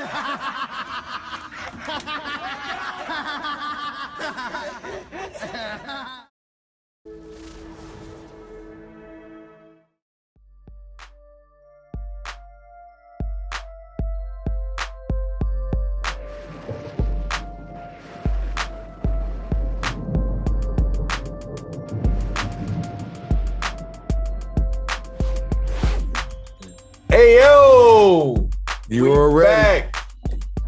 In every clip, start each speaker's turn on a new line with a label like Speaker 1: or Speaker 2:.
Speaker 1: Hey, yo!
Speaker 2: You already
Speaker 1: back.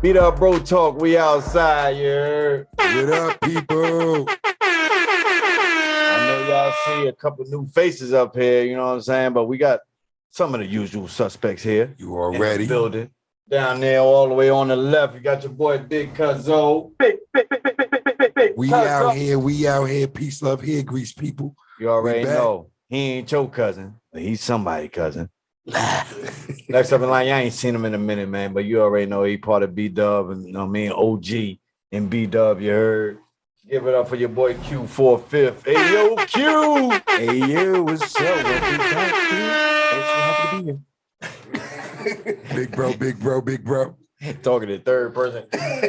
Speaker 1: B Dubb Bro Talk, we outside, you heard?
Speaker 2: What up, people?
Speaker 1: I know y'all see a couple new faces up here, you know what I'm saying? But we got some of the usual suspects here.
Speaker 2: You already.
Speaker 1: In the building. Down there, all the way on the left, you got your boy Big Cuzzo.
Speaker 2: We out here. Peace, love here, grease people.
Speaker 1: You already know. He ain't your cousin, but he's somebody's cousin. Next up in line, I ain't seen him in a minute, man, but you already know he part of B Dubb and, you know what I mean, OG and B Dubb, you heard. Give it up for your boy Q45th. Hey, yo, Q!
Speaker 2: Hey, yo, what's up? Welcome back, Q. Thanks for happy to be here. Big bro.
Speaker 1: Talking to third person. Well,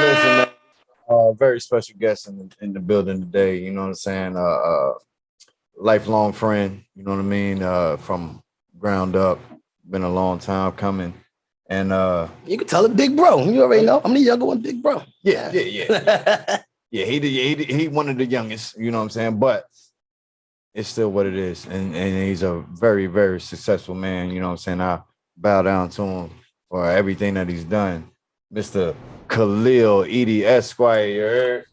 Speaker 1: listen, man. Very special guest in the building today, you know what I'm saying? Lifelong friend, you know what I mean? From ground up, been a long time coming. And
Speaker 3: you can tell it Big Bro. You already know. I'm the younger one, Big Bro.
Speaker 1: Yeah. Yeah, he one of the youngest, you know what I'm saying? But it's still what it is. And he's a very, very successful man, you know what I'm saying? I bow down to him for everything that he's done. Mr. Khalil Eaddy Esquire.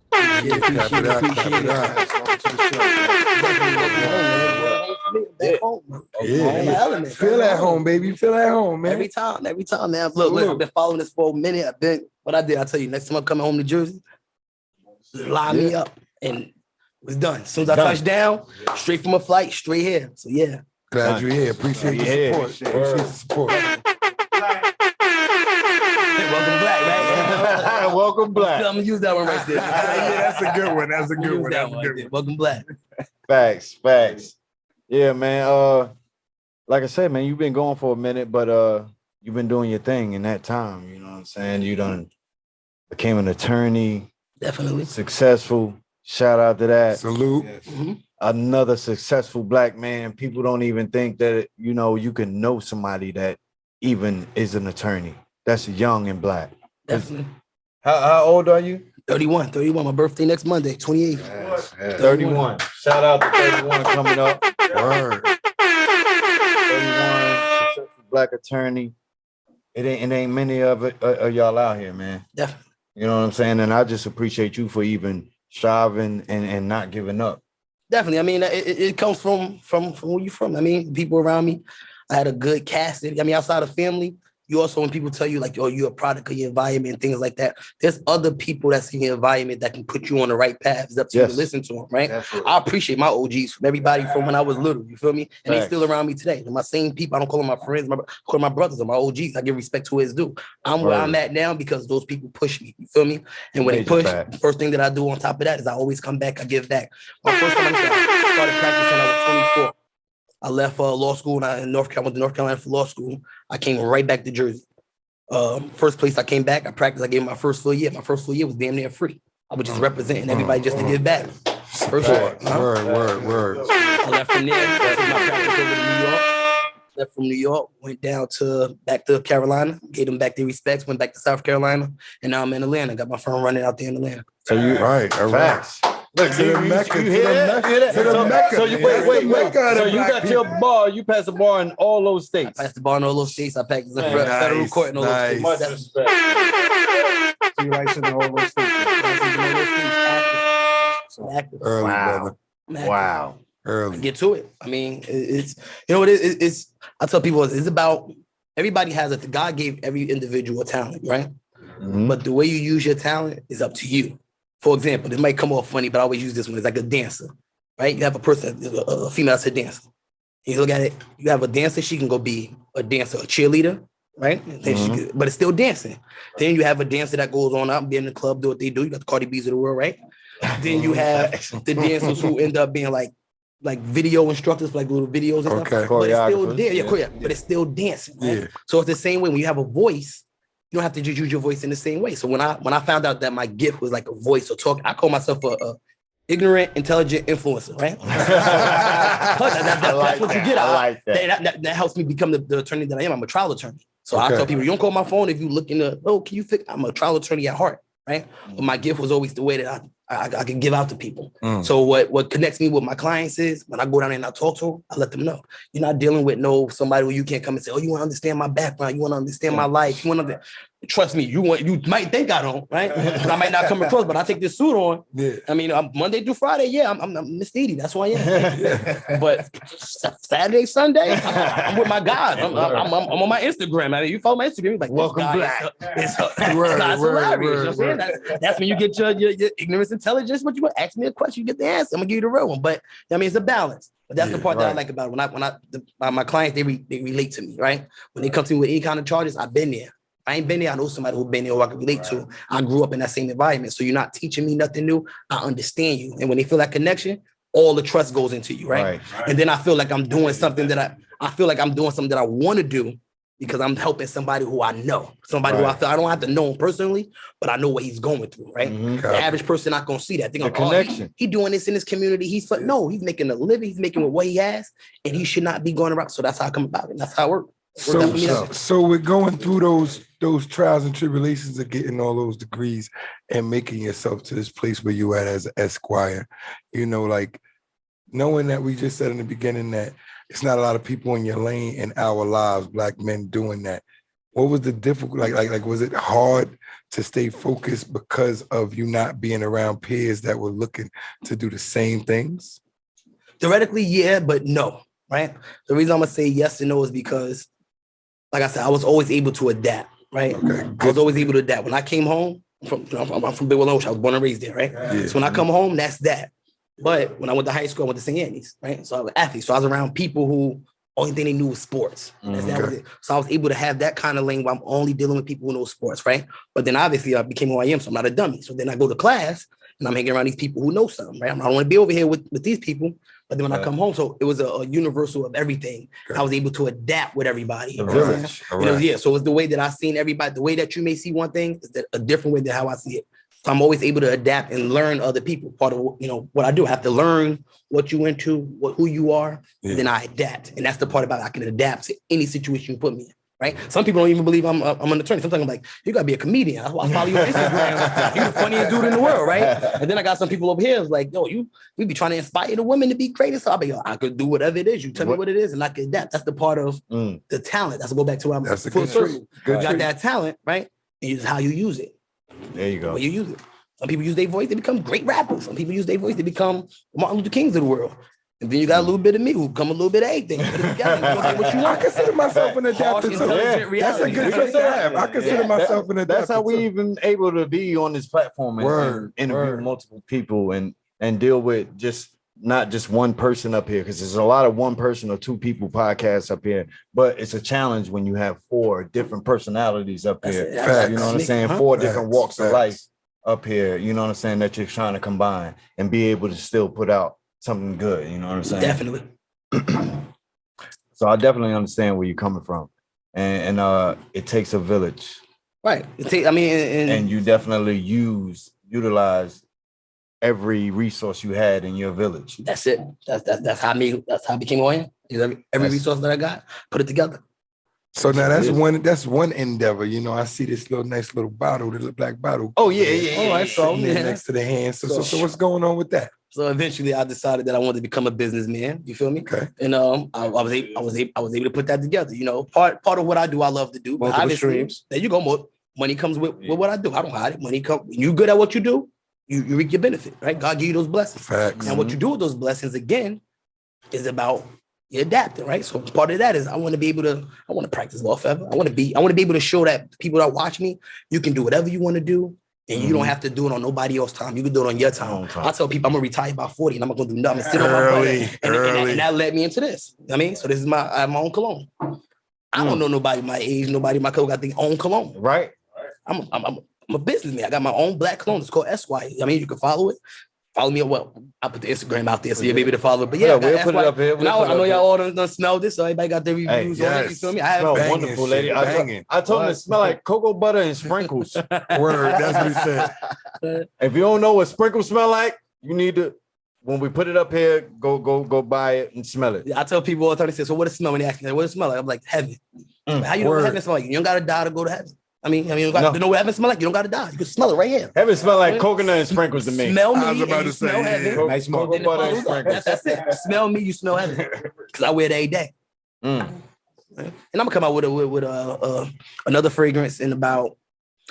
Speaker 2: Feel at home, baby. Feel at home, man.
Speaker 3: Every time, man. Look, I've been following this for a minute. What I did, I'll tell you, next time I'm coming home to Jersey, line me up and it was done. As soon as I touched down, straight from a flight, straight here. So yeah.
Speaker 2: Glad you're here. Appreciate your support. Appreciate the support.
Speaker 3: Welcome Black, right?
Speaker 1: Welcome Black.
Speaker 3: I'm gonna use that one right there.
Speaker 2: Yeah, that's a good one. That's a good one.
Speaker 3: Welcome Black.
Speaker 1: Facts. Yeah, man. Like I said, man, you've been going for a minute, but you've been doing your thing in that time. You know what I'm saying? You done became an attorney.
Speaker 3: Definitely.
Speaker 1: Successful. Shout out to that.
Speaker 2: Salute.
Speaker 3: Mm-hmm.
Speaker 1: Another successful Black man. People don't even think that, you know, you can know somebody that even is an attorney. That's young and Black.
Speaker 3: Definitely.
Speaker 1: How old are you?
Speaker 3: 31. My birthday next Monday, 28th.
Speaker 1: Yes. 31. Shout out to 31 coming up.
Speaker 2: Word.
Speaker 1: 31, successful Black attorney. It ain't many of y'all out here, man.
Speaker 3: Definitely.
Speaker 1: You know what I'm saying? And I just appreciate you for even striving and not giving up.
Speaker 3: Definitely. I mean, it comes from where you from. I mean, people around me, I had a good cast. I mean, outside of family, you also, when people tell you like, oh, you're a product of your environment and things like that, there's other people that's in your environment that can put you on the right path. It's up to you to listen to them, right?
Speaker 1: Absolutely.
Speaker 3: I appreciate my OGs from everybody from when I was little, you feel me? And they still around me today. They're my same people. I don't call them my friends. I call them my brothers or my OGs. I give respect to who is due. I'm where I'm at now because those people push me, you feel me? And when they push, the first thing that I do on top of that is I always come back, I give back. My first time I started practicing, I was 24. I left law school and I went to North Carolina for law school. I came right back to Jersey. First place I came back, I practiced. I gave my first full year. My first full year was damn near free. I was just representing everybody just to give back. First
Speaker 2: word.
Speaker 3: I left from there. Took my practice over to New York. Left from New York, went down back to Carolina, gave them back their respects, went back to South Carolina, and now I'm in Atlanta. Got my firm running out there in Atlanta.
Speaker 1: So you
Speaker 2: facts.
Speaker 1: Look,
Speaker 2: to the Mecca.
Speaker 1: You hear that?
Speaker 2: Mecca.
Speaker 1: So you wait. So you got your bar. You passed the bar in all those states.
Speaker 3: I passed the bar in all those states. I practiced in federal court in all those states.
Speaker 1: Much respect.
Speaker 2: You licensed in all those states.
Speaker 3: Active.
Speaker 2: Early, brother.
Speaker 1: Wow.
Speaker 2: Early.
Speaker 3: Get to it. I mean, it's you know what it's. I tell people it's about everybody has it. God gave every individual a talent, right?
Speaker 1: Mm-hmm.
Speaker 3: But the way you use your talent is up to you. For example, this might come off funny, but I always use this one. It's like a dancer, right? You have a person, a female that's a dancer. You look at it, you have a dancer, she can go be a dancer, a cheerleader, right? But it's still dancing. Then you have a dancer that goes on out and be in the club, do what they do. You got the Cardi B's of the world, right? Then you have the dancers who end up being like like video instructors for like little videos and stuff. But it's still there. But it's still dancing. Right? Yeah. So it's the same way when you have a voice, you don't have to just use your voice in the same way. So when I found out that my gift was like a voice or talk, I call myself a ignorant, intelligent influencer, right? That's what you get. I like that. That helps me become the attorney that I am. I'm a trial attorney. So I tell people, you don't call my phone if you look in the, can you fix? I'm a trial attorney at heart, right? But my gift was always the way that I can give out to people. So what connects me with my clients is when I go down there and I talk to them, I let them know. You're not dealing with somebody where you can't come and say, you want to understand my background, you want to understand my life, you want to trust me. You might think I don't, right? Because I might not come across, but I take this suit on. Yeah. I mean, I'm Monday through Friday, I'm Miss Eaddy, that's who I am. But Saturday, Sunday, I'm with my guys. I'm on my Instagram. I mean, you follow my Instagram, you're like, welcome back. It's hilarious. You know what I'm saying? That's when you get your ignorance, intelligence. What you want? Ask me a question, you get the answer. I'm gonna give you the real one. But I mean, it's a balance. But that's the part that I like about it. My clients, they relate to me, right? When they come to me with any kind of charges, I've been there. I ain't been there. I know somebody who's been there who I can relate to. I grew up in that same environment. So you're not teaching me nothing new. I understand you. And when they feel that connection, all the trust goes into you, right? And then I feel like I'm doing something that I want to do because I'm helping somebody who I know. Somebody who I feel I don't have to know him personally, but I know what he's going through, right? The average person not gonna see that. They're gonna connection. He doing this in his community. He's making a living, he's making with what he has, and he should not be going around. So that's how I come about it. That's how it works.
Speaker 2: So we're going through those trials and tribulations of getting all those degrees and making yourself to this place where you at as an Esquire, like knowing that we just said in the beginning that it's not a lot of people in your lane in our lives, Black men doing that. What was the difficult, like was it hard to stay focused because of you not being around peers that were looking to do the same things?
Speaker 3: Theoretically, yeah, but no, right? The reason I'm gonna say yes and no is because, like I said, I was always able to adapt, right? I was always able to adapt. When I came home, I'm from Big Willow, I was born and raised there, right? Yeah. So when I come home, that's that. But when I went to high school, I went to St. Anthony's, right? So I was an athlete. So I was around people who only thing they knew was sports. That was it. So I was able to have that kind of lane where I'm only dealing with people who know sports, right? But then obviously I became who I am, so I'm not a dummy. So then I go to class and I'm hanging around these people who know something, right? I don't want to be over here with these people. But then when I come home, so it was a universal of everything. I was able to adapt with everybody. The village. So it was the way that I seen everybody. The way that you may see one thing is a different way than how I see it. So I'm always able to adapt and learn other people. Part of what I do, I have to learn what you into, who you are, and then I adapt. And that's the part about it. I can adapt to any situation you put me in. Right? Some people don't even believe I'm an attorney. Sometimes I'm like, you gotta be a comedian. That's why I follow you on Instagram. You're the funniest dude in the world, right? And then I got some people over here who's like, we be trying to inspire the women to be great. So I'll be, I could do whatever it is. You tell me what it is, and I can adapt. That's the part of the talent. That's go back to what I'm full circle. You got that talent, right? And it's how you use it.
Speaker 1: There you go.
Speaker 3: When you use it. Some people use their voice, they become great rappers. Some people use their voice, they become Martin Luther Kings of the world. And then you got a little bit of me who come a little bit of everything.
Speaker 2: I consider myself an adapter too. That's a good thing to have. I consider myself an adapter.
Speaker 1: That's how we even able to be on this platform and interview multiple people and deal with not just one person up here, because there's a lot of one person or two people podcasts up here, but it's a challenge when you have 4 different personalities up here. You know what I'm saying? 4 different walks of life up here. You know what I'm saying? That you're trying to combine and be able to still put out something good, you know what I'm saying?
Speaker 3: Definitely.
Speaker 1: So I definitely understand where you're coming from, and it takes a village,
Speaker 3: right? And you
Speaker 1: definitely utilize every resource you had in your village.
Speaker 3: That's it. That's how I became who I am. Every resource that I got, put it together.
Speaker 2: So now that's one endeavor. I see this nice little bottle, the little black bottle.
Speaker 3: Oh yeah.
Speaker 2: All right, so next to the hand. So what's going on with that?
Speaker 3: So eventually, I decided that I wanted to become a businessman. You feel me?
Speaker 2: Okay.
Speaker 3: And I was able to put that together. Part of what I do, I love to do. But obviously, there you go. More money comes with what I do. I don't hide it. Money comes. When you're good at what you do, you reap your benefit, right? God give you those blessings.
Speaker 2: Facts.
Speaker 3: And what you do with those blessings again is about you adapting, right? So part of that is I want to practice law forever. I want to be able to show that people that watch me, you can do whatever you want to do. And you don't have to do it on nobody else's time. You can do it on your time. I tell people I'm gonna retire by 40 and I'm not gonna do nothing. Sit on my butt. And that led me into this. I mean, so this is I have my own cologne. I don't know nobody my age, nobody my cologne got their own cologne.
Speaker 1: Right.
Speaker 3: I'm a businessman. I got my own black cologne. It's called Esquire. I mean, you can follow it. Follow me. Well, I put the Instagram out there, so you'll be able to follow. But yeah,
Speaker 1: we'll put it up here.
Speaker 3: I know y'all all done smelled this, so everybody got their reviews on it. You feel me? I have
Speaker 1: smell wonderful, lady. I told him it smell like cocoa butter and sprinkles.
Speaker 2: Word, that's what he said.
Speaker 1: If you don't know what sprinkles smell like, you need to. When we put it up here, go buy it and smell it.
Speaker 3: I tell people all the time, they say, so what does it smell when they ask me, what does it smell like? I'm like, heaven. How you know what heaven smell like? You don't got to die to go to heaven. I mean, you don't know what heaven smell like? You don't got to die. You can smell it right here.
Speaker 1: Heaven smell like coconut and sprinkles to me.
Speaker 3: Smell me,
Speaker 2: I was about to
Speaker 3: smell
Speaker 2: say,
Speaker 3: heaven.
Speaker 1: Nice cocoa butter and sprinkles.
Speaker 3: That's it. Smell me, you smell heaven. Because I wear it every day. And I'm going to come out with another fragrance in about,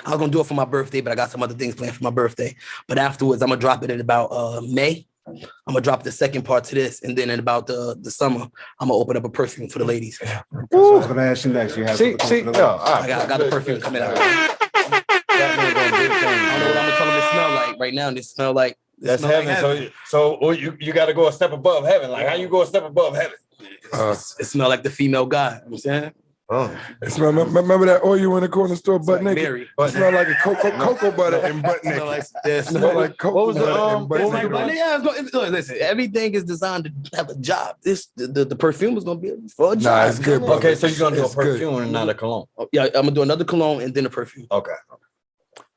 Speaker 3: I was going to do it for my birthday, but I got some other things planned for my birthday. But afterwards, I'm going to drop it in about May. I'm gonna drop the second part to this, and then in about the summer, I'm gonna open up a perfume for the ladies.
Speaker 4: That's what I was gonna ask you next. You have
Speaker 1: I
Speaker 3: got the perfume coming out. I don't know what I'm gonna tell them it smell like right now. This smell like
Speaker 1: that's heaven. So you got to go a step above heaven. Like how you go a step above heaven?
Speaker 3: It smell like the female God. You know what I'm saying?
Speaker 2: Remember that oil in the corner store, butt naked?
Speaker 3: Mary.
Speaker 2: It smelled like a cocoa butter and butt naked. It smelled like cocoa butter and butt naked.
Speaker 3: Listen, everything is designed to have a job. The perfume is gonna be for a job.
Speaker 2: Nah, it's good.
Speaker 1: Okay, so you're gonna do a perfume and not a cologne.
Speaker 3: Yeah, I'm gonna do another cologne and then a perfume.
Speaker 1: Okay.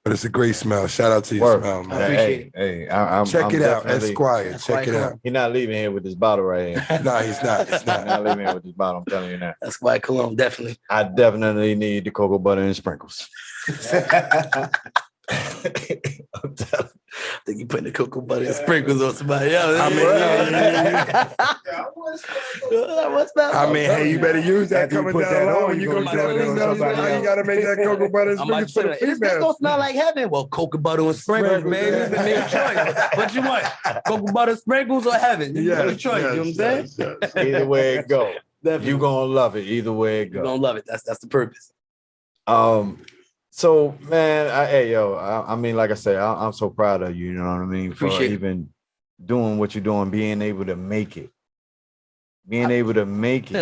Speaker 2: But it's a great smell. Shout out to your smell, man.
Speaker 3: I appreciate
Speaker 1: it.
Speaker 2: Check it out, Esquire. Check it out.
Speaker 1: He's not leaving here with this bottle right here.
Speaker 2: No, he's not.
Speaker 1: He's not leaving here with this bottle. I'm telling you that.
Speaker 3: Esquire cologne, definitely.
Speaker 1: I definitely need the cocoa butter and sprinkles. I'm telling you.
Speaker 3: I think you putting the cocoa butter and sprinkles on somebody else.
Speaker 2: Hey, you better use that coming down the line when you go to you gotta make that cocoa butter and sprinkles for the
Speaker 3: females. This don't smell like heaven. Well, cocoa butter and sprinkles, man. This is the new choice. What you want? Cocoa butter, sprinkles, or heaven? You got a choice. You know what I'm saying?
Speaker 1: Either way it go. You're gonna love it. Either way it go.
Speaker 3: You're gonna love it. That's the purpose.
Speaker 1: So man, I mean, like I said, I'm so proud of you. You know what I mean?
Speaker 3: Appreciate
Speaker 1: for even doing what you're doing, being able to make it.
Speaker 3: Hey,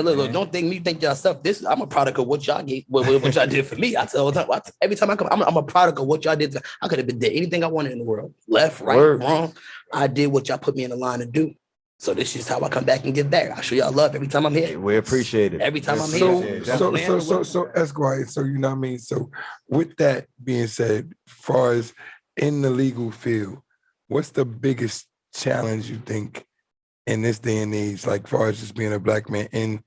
Speaker 3: look, don't think yourself. I'm a product of what y'all gave, what y'all did for me. I tell all the time, every time I come, I'm a product of what y'all did. I could have been did anything I wanted in the world, left, right, wrong. I did what y'all put me in the line to do. So this is how I come back and give back. I show y'all love every time I'm here.
Speaker 1: We appreciate it.
Speaker 3: Every time I'm here.
Speaker 2: So Esquire, so you know what I mean? So with that being said, as far as in the legal field, what's the biggest challenge you think in this day and age, like far as just being a black man in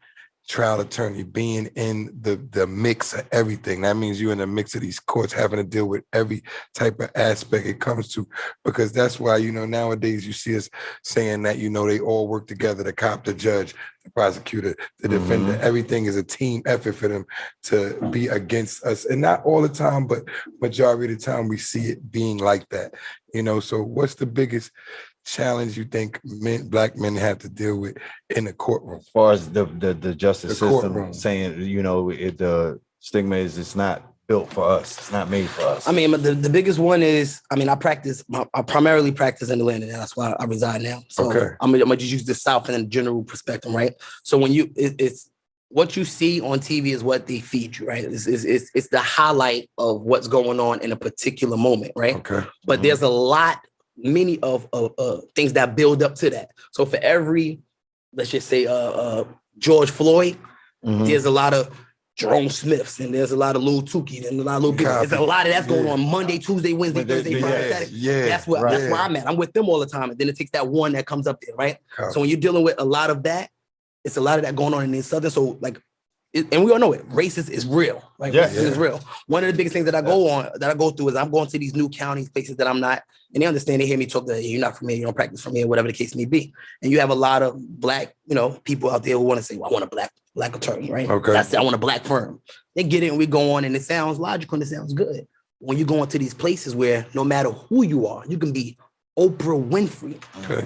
Speaker 2: trial attorney, being in the mix of everything? That means you're in the mix of these courts, having to deal with every type of aspect it comes to, because that's why, nowadays you see us saying that, they all work together, the cop, the judge, the prosecutor, the defender. Everything is a team effort for them to be against us. And not all the time, but majority of the time we see it being like that. So what's the biggest challenge you think black men have to deal with in the courtroom?
Speaker 1: As far as the justice system
Speaker 2: courtroom.
Speaker 1: saying, the stigma is it's not built for us. It's not made for us.
Speaker 3: I mean, the biggest one is, I primarily practice in Atlanta, and that's why I reside now. So I'm gonna just use the South and the general perspective, right? So when it's what you see on TV is what they feed you, right? It's the highlight of what's going on in a particular moment, right?
Speaker 2: Okay.
Speaker 3: But there's many of things that build up to that. So for every, let's just say, George Floyd, there's a lot of Jerome Smiths, and there's a lot of Lil Tukey, and a lot of Lil. There's a lot of that's going on Monday, Tuesday, Wednesday, Thursday, Friday, Saturday. That's where I'm at. I'm with them all the time, and then it takes that one that comes up there, right? So when you're dealing with a lot of that, it's a lot of that going on in the Southern. So like, and we all know it, racist is real. Like racism is real. One of the biggest things that I go through is I'm going to these new counties, places that I'm not, and they understand. They hear me talk that you're not from here, you don't practice from here, whatever the case may be. And you have a lot of black, people out there who want to say, well, I want a black attorney, right?
Speaker 2: Okay.
Speaker 3: I want a black firm. They get it and we go on, and it sounds logical and it sounds good. When you go into these places where no matter who you are, you can be Oprah Winfrey,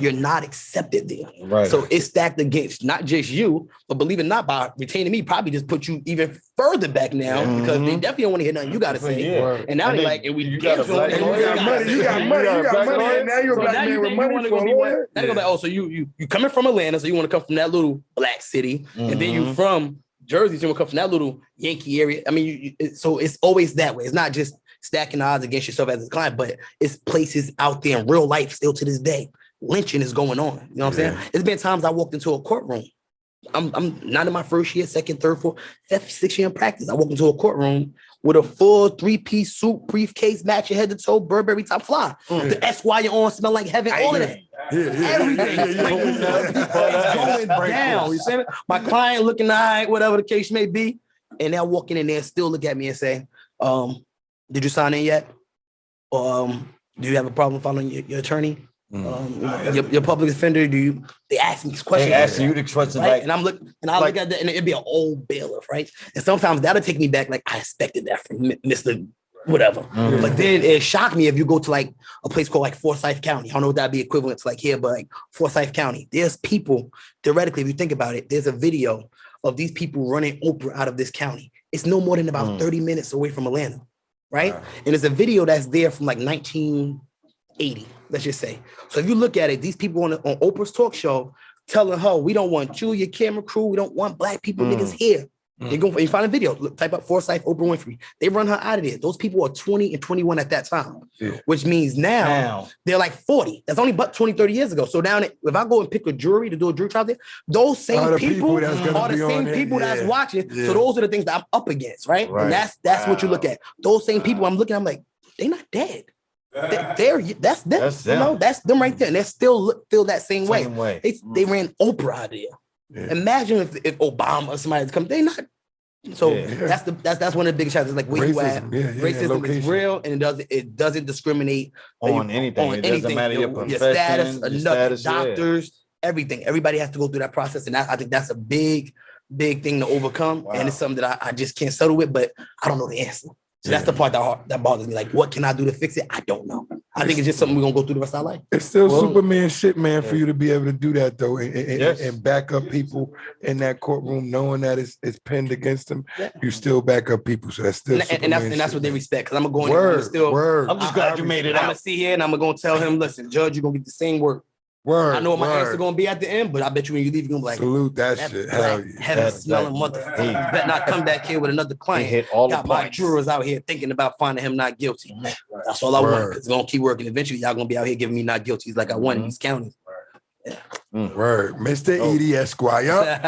Speaker 3: you're not accepted there.
Speaker 1: Right.
Speaker 3: So it's stacked against not just you, but believe it or not, by retaining me, probably just put you even further back now because they definitely don't want to hear nothing you got to say. And now they're like, and we got money,
Speaker 2: you got money, and now you're a black man with money for a lawyer.
Speaker 3: Now they go like, oh, so you coming from Atlanta, so you want to come from that little black city, and then you from Jersey, so you want to come from that little Yankee area. I mean, so it's always that way. It's not just stacking the odds against yourself as a client, but it's places out there in real life still to this day lynching is going on. You know what I'm saying? It's been times I walked into a courtroom. I'm not in my first year, second, third, fourth, fifth, sixth year in practice. I walked into a courtroom with a full 3-piece suit, briefcase, matching head to toe, Burberry top fly. The Esquire on smell like heaven, all of that. Everything is going down. You see me? My client looking all right, whatever the case may be. And they'll walk in there, still look at me and say, did you sign in yet? Or do you have a problem following your attorney? Your public offender, they ask me these questions.
Speaker 1: They ask you the questions,
Speaker 3: right?
Speaker 1: like,
Speaker 3: And I'm looking, and I look at that, and it'd be an old bailiff, right? And sometimes that'll take me back, like I expected that from Mr. Whatever. But then it shocked me if you go to like a place called like Forsyth County. I don't know what that'd be equivalent to like here, but like Forsyth County. There's people, theoretically, if you think about it, there's a video of these people running Oprah out of this county. It's no more than about 30 minutes away from Atlanta, right? Wow. And it's a video that's there from like 1980, let's just say. So if you look at it, these people on Oprah's talk show telling her, we don't want you, your camera crew, we don't want black people, niggas here. You find a video, type up Forsyth, Oprah Winfrey. They run her out of there. Those people are 20 and 21 at that time, which means now they're like 40. That's only but 20, 30 years ago. So now if I go and pick a jury to do a jury trial there, those same people are the same people that's watching. So those are the things that I'm up against, right? And that's what you look at. Those same people I'm looking, I'm like, they're not dead. That's them. You know, that's them right there. And they still feel that same way. They ran Oprah out of there. Imagine if Obama or somebody had come, they not. So that's one of the biggest challenges. Like where you at, racism is real, and it doesn't discriminate
Speaker 1: on anything. It doesn't matter your status,
Speaker 3: doctors, everything. Everybody has to go through that process, and I think that's a big thing to overcome. And it's something that I just can't settle with, but I don't know the answer. So that's the part that bothers me. Like, what can I do to fix it? I don't know. I think it's just something we're gonna go through the rest of our life.
Speaker 2: It's still Superman shit, man, for you to be able to do that though, and back up people in that courtroom, knowing that it's pinned against them. You still back up people, so that's still
Speaker 3: and that's what they respect. Because I'm gonna go in.
Speaker 1: I'm just glad you made it out.
Speaker 3: I'm gonna see here, and I'm gonna tell him, listen, Judge, you're gonna get the same work. I know what my answer gonna be at the end, but I bet you when you leave, you're gonna be like,
Speaker 2: salute that shit.
Speaker 3: Heaven smelling motherfucker. You better not come back here with another client.
Speaker 1: Hit all
Speaker 3: got my jurors out here thinking about finding him not guilty. That's all I want. Because it's gonna keep working. Eventually, y'all gonna be out here giving me not guilty. Like I won in these counties.
Speaker 2: Word. Mr. Eaddy Esquire.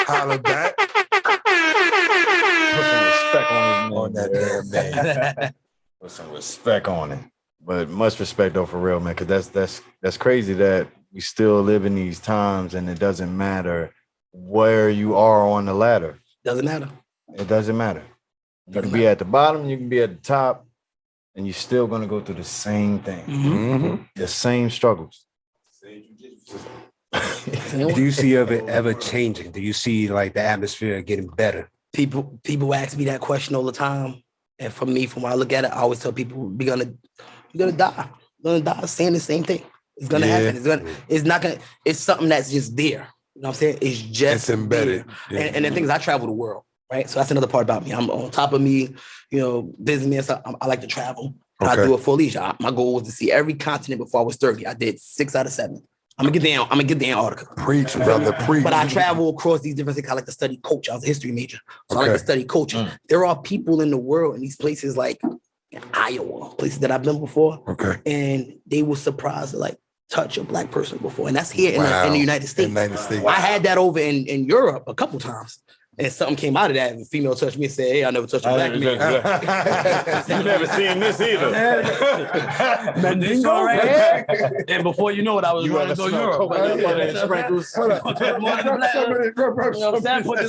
Speaker 2: Holla back.
Speaker 1: Put some respect on that damn name. Put some respect on it. But much respect though, for real, man, because that's crazy that we still live in these times and it doesn't matter where you are on the ladder.
Speaker 3: Doesn't matter.
Speaker 1: It doesn't matter. You can be at the bottom, you can be at the top, and you're still gonna go through the same thing, the same struggles.
Speaker 5: Do you see it ever changing? Do you see like the atmosphere getting better?
Speaker 3: People ask me that question all the time, and for me, from when I look at it, I always tell people, you're gonna die. You're gonna die saying the same thing. It's gonna happen. It's something that's just there. You know what I'm saying? It's
Speaker 2: embedded.
Speaker 3: And the thing is, I travel the world, right? So that's another part about me. I'm on top of me, businessman. So I like to travel. I do it for leisure. My goal was to see every continent before I was 30. I did 6 out of 7. I'm gonna get the Antarctica.
Speaker 2: Preach, brother, preach.
Speaker 3: But I travel across these different things. I like to study culture. I was a history major, so I like to study culture. There are people in the world in these places like Iowa, places that I've been before, and they were surprised to like touch a black person before, and that's here in the United States. I had that over in Europe a couple times, and something came out of that. And a female touched me and said, "Hey, I never touched a black man."
Speaker 1: You never seen this either.
Speaker 3: And before you know it, I was running through Europe. Put this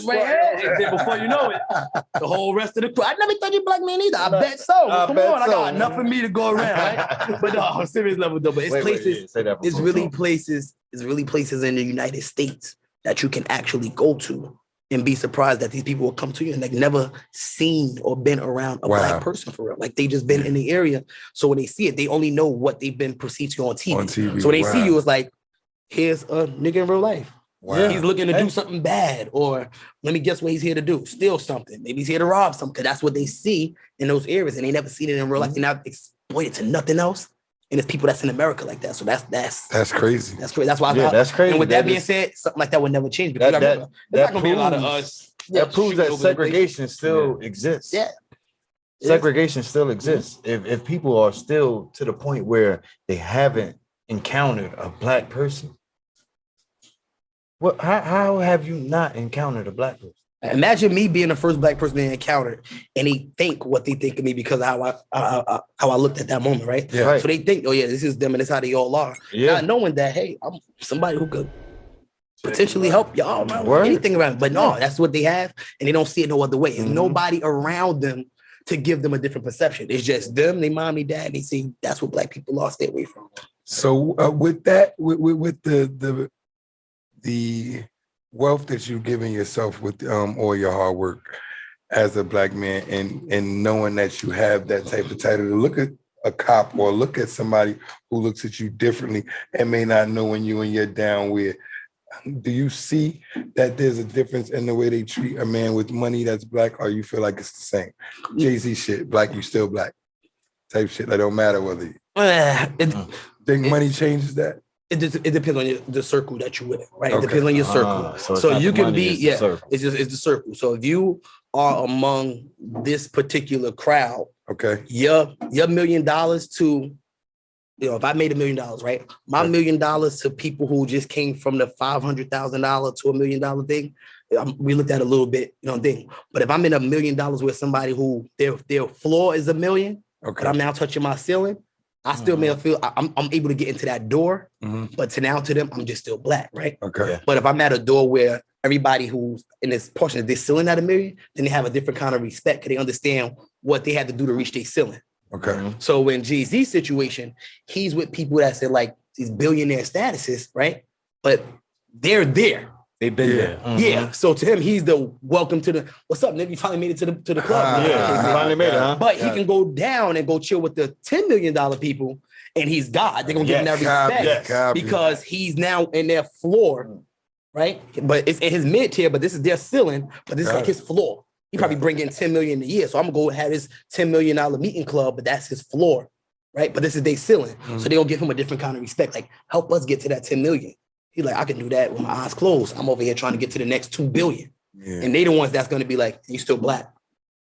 Speaker 3: right here. And then before you know it, the whole rest of the crew. I never touched a black man either. I bet so. Come on, I got enough for me to go around, right? But no, on a serious level though. But it's places. It's really places. It's really places in the United States that you can actually go to and be surprised that these people will come to you and like never seen or been around a black person for real. Like they just been in the area. So when they see it, they only know what they've been perceived to on TV. So when they see you, it's like, here's a nigga in real life. He's looking to do something bad, or let me guess what he's here to do. Steal something. Maybe he's here to rob something. Because that's what they see in those areas, and they never seen it in real life. They're not exploited to nothing else. And it's people that's in America like that. So that's
Speaker 2: crazy.
Speaker 3: That's crazy. That's why
Speaker 1: that's crazy.
Speaker 3: And with that being said, something like that would never change. Because there's not gonna be a lot of us.
Speaker 1: That proves that segregation still exists. Segregation still exists. If people are still to the point where they haven't encountered a black person? What? How have you not encountered a black person?
Speaker 3: Imagine me being the first black person they encountered, and they think what they think of me because of how I looked at that moment, right?
Speaker 2: Yeah.
Speaker 1: Right.
Speaker 3: So they think, oh yeah, this is them, and this is how they all are.
Speaker 1: Yeah.
Speaker 3: Not knowing that, hey, I'm somebody who could potentially help y'all around
Speaker 1: Word.
Speaker 3: anything around. But no, that's what they have, and they don't see it no other way. There's
Speaker 1: Mhm.
Speaker 3: nobody around them to give them a different perception. It's just them, they mom, they dad, they see that's what black people are. Stay away from.
Speaker 2: So with that, with the wealth that you've given yourself with all your hard work as a black man, and knowing that you have that type of title to look at a cop or look at somebody who looks at you differently and may not know when you and you're down with, do you see that there's a difference in the way they treat a man with money that's black, or you feel like it's the same? Jay-Z shit, black, you still black type shit. That don't matter whether you think money changes that.
Speaker 3: It depends on the circle that you're with, right?
Speaker 2: Okay.
Speaker 3: It depends on your circle.
Speaker 1: So it's
Speaker 3: So
Speaker 1: not
Speaker 3: you
Speaker 1: the
Speaker 3: can
Speaker 1: money,
Speaker 3: be,
Speaker 1: it's the
Speaker 3: yeah,
Speaker 1: circle.
Speaker 3: it's the circle. So if you are among this particular crowd,
Speaker 2: Okay.
Speaker 3: your $1 million to, if I made $1 million, right? My
Speaker 2: Right.
Speaker 3: $1 million to people who just came from the $500,000 to $1 million thing, we looked at a little bit, thing. But if I'm in $1 million with somebody who their floor is $1 million,
Speaker 2: Okay.
Speaker 3: but I'm now touching my ceiling, I still may feel I'm able to get into that door,
Speaker 2: Mhm.
Speaker 3: but to them, I'm just still black, right?
Speaker 2: Okay.
Speaker 1: Yeah.
Speaker 3: But if I'm at a door where everybody who's in this portion, they're ceiling at $1 million, then they have a different kind of respect because they understand what they had to do to reach their ceiling.
Speaker 2: Okay.
Speaker 1: Mhm.
Speaker 3: So when Jay-Z's situation, he's with people that said like these billionaire statuses, right? But they're there.
Speaker 5: They've been
Speaker 2: Yeah.
Speaker 5: there.
Speaker 1: Mhm.
Speaker 3: Yeah. So to him, he's the welcome to the what's up, nigga? You finally made it to the club.
Speaker 2: Ah,
Speaker 1: Yeah, he finally made it, huh?
Speaker 3: But he can go down and go chill with the $10 million people, and he's God. They're gonna give him that
Speaker 2: Copy,
Speaker 3: respect
Speaker 2: copy.
Speaker 3: because he's now in their floor, right? But it's in his mid tier, but this is their ceiling, but this is
Speaker 2: Got
Speaker 3: like
Speaker 2: it.
Speaker 3: his floor. He probably bring in $10 million a year. So I'm gonna go have his $10 million meeting club, but that's his floor, right? But this is their ceiling. So they're gonna give him a different kind of respect. Like, help us get to that 10 million. He's like, I can do that with my eyes closed. I'm over here trying to get to the next 2 billion.
Speaker 2: Yeah.
Speaker 3: And they the ones that's gonna be like, you still black.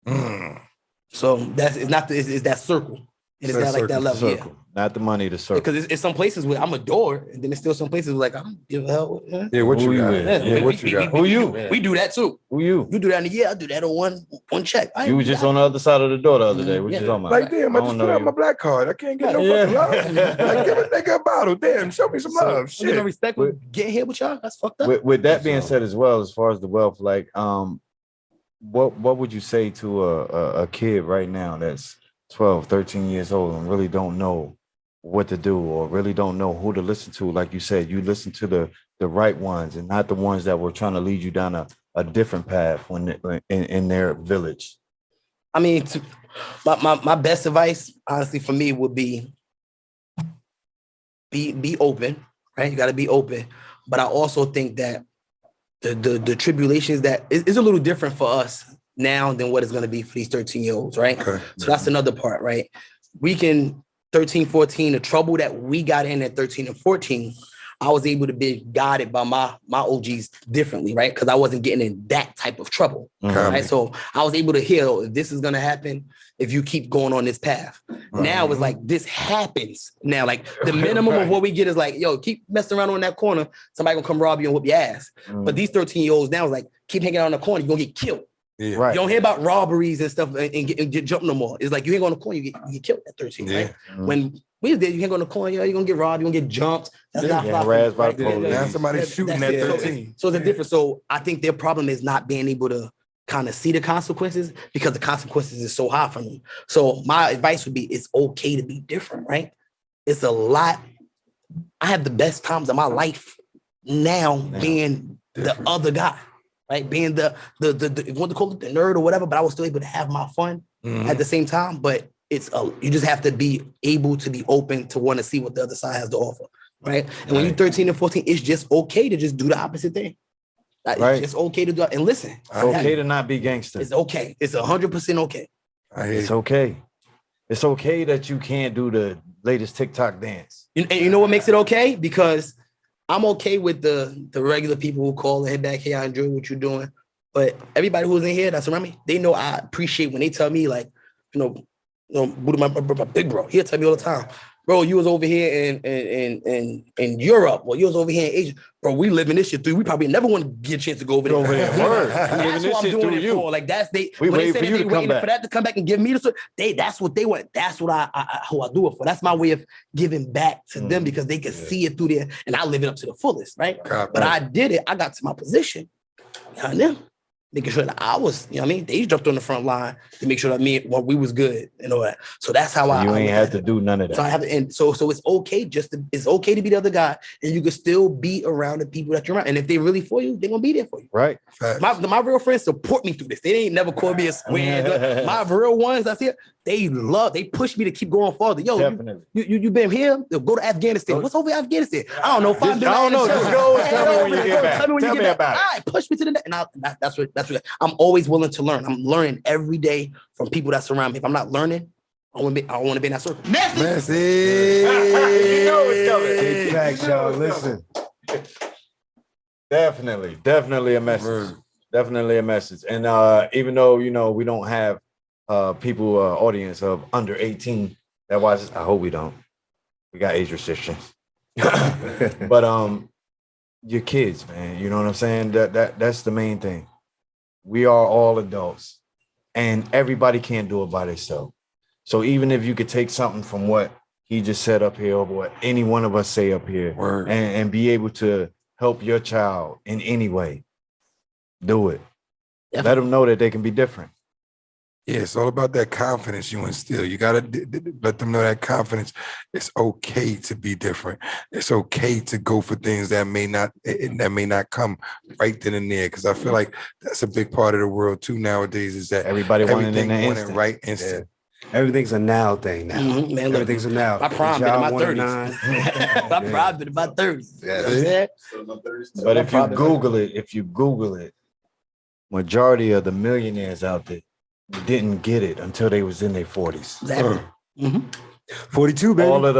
Speaker 2: Mm.
Speaker 3: So it's that circle. And it's
Speaker 2: That
Speaker 3: not like that
Speaker 2: circle,
Speaker 3: level, yeah.
Speaker 1: Circle, not the money, the circle.
Speaker 3: Because it's some places where I'm a door, and then there's still some places where like I don't give a hell. Yeah.
Speaker 2: Yeah, what
Speaker 1: Who
Speaker 2: you
Speaker 1: you
Speaker 2: got?
Speaker 1: with?
Speaker 2: Yeah, what you got?
Speaker 1: Who you?
Speaker 3: We do that too.
Speaker 1: Who you?
Speaker 3: You do that in a year, I do that on one check.
Speaker 1: You was just on the other side of the door the other day. What
Speaker 3: Yeah.
Speaker 1: you talking about?
Speaker 2: Like, damn, I just
Speaker 1: don't
Speaker 2: put
Speaker 1: know
Speaker 2: out
Speaker 1: you.
Speaker 2: my black card. I can't get no
Speaker 1: Yeah.
Speaker 2: fucking love. Like, give a nigga a bottle. Damn, show me some love.
Speaker 3: I get no
Speaker 2: Shit.
Speaker 3: respect for getting here with y'all. That's fucked up.
Speaker 1: With that being
Speaker 2: So-
Speaker 1: said, as well, as far as the wealth, like, what would you say to a kid right now that's 12, 13 years old and really don't know what to do or really don't know who to listen to? Like you said, you listen to the right ones and not the ones that were trying to lead you down a different path when in their village.
Speaker 3: I mean, my best advice, honestly, for me would be open, right? You got to be open. But I also think that the tribulations that is a little different for us now than what it's going to be for these 13-year-olds, right?
Speaker 2: Okay.
Speaker 3: So that's another part, right? We can 13, 14, the trouble that we got in at 13 and 14, I was able to be guided by my OGs differently, right? Because I wasn't getting in that type of trouble, right? So I was able to hear, oh, if this is going to happen if you keep going on this path. Now it's like, this happens. Now, like the minimum of what we get is like, yo, keep messing around on that corner, somebody gonna come rob you and whoop your ass. But these 13-year-olds now is like, keep hanging out on the corner, you're gonna get killed.
Speaker 2: Yeah.
Speaker 1: Right.
Speaker 3: You don't hear about robberies and stuff and get jumped no more. It's like you ain't going to the corner, you get killed at 13, right? When we was there, you can't go in the corner, you're gonna get robbed, you're gonna get jumped. That's not
Speaker 1: Yeah,
Speaker 3: fly
Speaker 1: harassed
Speaker 3: for you,
Speaker 1: by the police.
Speaker 2: Now somebody's shooting at
Speaker 3: That's it.
Speaker 2: 13.
Speaker 3: So it's a difference. So I think their problem is not being able to kind of see the consequences because the consequences is so high for them. So my advice would be, it's okay to be different, right? It's a lot. I have the best times of my life now being
Speaker 2: Different.
Speaker 3: the other guy, right? Being the you want to call it the nerd or whatever, but I was still able to have my fun at the same time. But you just have to be able to be open to want to see what the other side has to offer, right? And when you're 13 and 14, it's just okay to just do the opposite thing. Like,
Speaker 1: Right.
Speaker 3: It's just okay to do it. And listen,
Speaker 1: It's okay to not be gangster.
Speaker 3: it's okay. It's 100% okay.
Speaker 2: I hear
Speaker 1: It's
Speaker 2: you.
Speaker 1: okay. It's okay that you can't do the latest TikTok dance.
Speaker 3: And you know what makes it okay? Because I'm okay with the regular people who call and hit back, hey, I enjoy what you're doing. But everybody who's in here that's around me, they know I appreciate when they tell me, like, Buddha, my big bro, he'll tell me all the time, bro, you was over here in Europe, or you was over here in Asia. Bro, we living this shit through. We probably never want to get a chance to go over there.
Speaker 1: Word.
Speaker 3: That's what I'm doing it for. Like that's
Speaker 1: We
Speaker 3: when they
Speaker 1: wait
Speaker 3: say
Speaker 1: for
Speaker 3: that
Speaker 1: you
Speaker 3: they
Speaker 1: to come
Speaker 3: waiting
Speaker 1: back.
Speaker 3: for that to come back and give me the that's what they want. That's what who I do it for. That's my way of giving back to them because they can see it through there, and I live it up to the fullest, right? But I did it. I got to my position. Behind them, making sure that I was, you know what I mean? They jumped on the front line to make sure that we was good and all that. So that's how
Speaker 1: You ain't had to do none of that.
Speaker 3: So I have to, and so it's okay it's okay to be the other guy, and you can still be around the people that you're around. And if they really for you, they're gonna be there for you.
Speaker 1: Right.
Speaker 3: My real friends support me through this. They ain't never called me a square. My real ones that's here, they push me to keep going farther. Yo, you been here? Go to Afghanistan. What's over Afghanistan? I don't know.
Speaker 1: I don't know. Just go and tell me when you get back.
Speaker 3: Tell me
Speaker 1: about it.
Speaker 3: All right, push me to the next. And that's what I'm always willing to learn. I'm learning every day from people that surround me. If I'm not learning, I want to be in that circle.
Speaker 2: Messi.
Speaker 1: You know it's coming.
Speaker 5: Big facts, y'all. Listen.
Speaker 1: Definitely a message. Definitely a message. And even though we don't have people audience of under 18 that watches, I hope we don't. We got age restrictions. But your kids, man, you know what I'm saying? That's the main thing. We are all adults, and everybody can't do it by themselves. So even if you could take something from what he just said up here, or what any one of us say up here, and be able to help your child in any way, do it. Let them know that they can be different.
Speaker 2: Yeah, it's all about that confidence you instill. You got to let them know that confidence. It's okay to be different. It's okay to go for things that may not come right then and there. Because I feel like that's a big part of the world too nowadays. Is that
Speaker 1: everybody
Speaker 2: everything
Speaker 1: wanting
Speaker 2: wanted right instant.
Speaker 5: Yeah. Everything's a now thing now.
Speaker 3: Mm-hmm, man,
Speaker 5: Everything's a now.
Speaker 3: My prime been in my 30s. My prime been in my 30s.
Speaker 2: Yeah.
Speaker 1: But if you Google it, majority of the millionaires out there didn't get it until they was in their 40s.
Speaker 3: Exactly.
Speaker 5: 42, baby.
Speaker 1: All of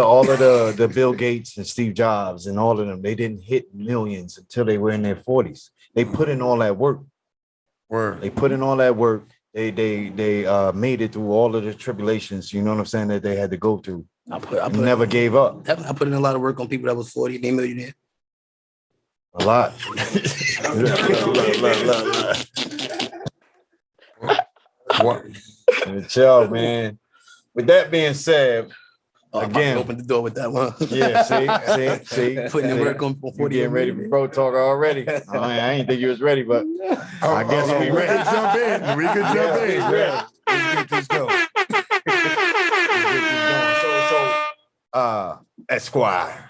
Speaker 1: the Bill Gates and Steve Jobs and all of them, they didn't hit millions until they were in their 40s. They put in all that work. They put in all that work. They made it through all of the tribulations, you know what I'm saying, that they had to go through. I never gave up.
Speaker 3: I put in a lot of work on people that was 40, they millionaire.
Speaker 1: A lot.
Speaker 2: What?
Speaker 1: Chill, man. With that being said,
Speaker 3: again, open the door with that one.
Speaker 1: Yeah, see,
Speaker 3: putting the work on 40.
Speaker 1: Getting ready for Bro Talk already. I ain't think you was ready, but I guess we ready.
Speaker 2: Jump in. We could jump in.
Speaker 1: Let's get this going. So, Esquire.